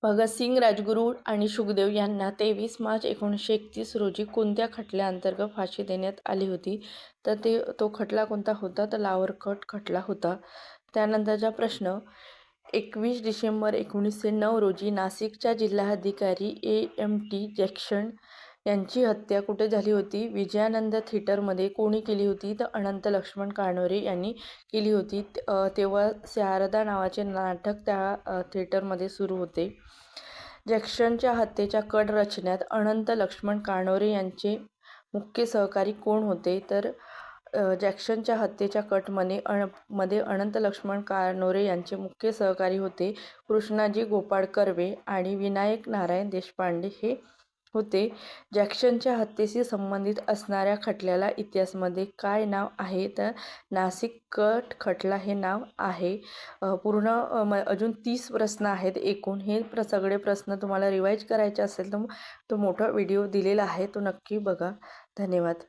भगतसिंग, राजगुरू आणि शुकदेव यांना 23 मार्च 1931 रोजी कोणत्या खटल्याअंतर्गत फाशी देण्यात आली होती? तर तो खटला कोणता होता? तर लाहोर खटला होता. त्यानंतरचा प्रश्न, 21 डिसेंबर 1909 रोजी नाशिकच्या जिल्हाधिकारी A.M.T. जॅक्सन यांची हत्या कुठे झाली होती? विजयानंद थिएटरमध्ये. कोणी केली होती? तर अनंत लक्ष्मण कानोरे यांनी केली होती. तेव्हा शारदा नावाचे नाटक त्या थिएटरमध्ये सुरू होते. जॅक्सनच्या हत्येचा कट रचण्यात अनंत लक्ष्मण कानोरे यांचे मुख्य सहकारी कोण होते? तर जॅक्सनच्या हत्येच्या मध्ये अनंत लक्ष्मण कानोरे यांचे मुख्य सहकारी होते कृष्णाजी गोपाळ कर्वे आणि विनायक नारायण देशपांडे हे होते. जॅक्सनच्या हत्येशी संबंधित असणाऱ्या खटल्याला इतिहासामध्ये काय नाव आहे? तर नाशिक खटला हे नाव आहे. पूर्ण अजून 30 प्रश्न आहेत एकूण. हे सगळे प्रश्न तुम्हाला रिवाईज करायचे असेल तर तो मोठा व्हिडिओ दिलेला आहे, तो नक्की बघा. धन्यवाद.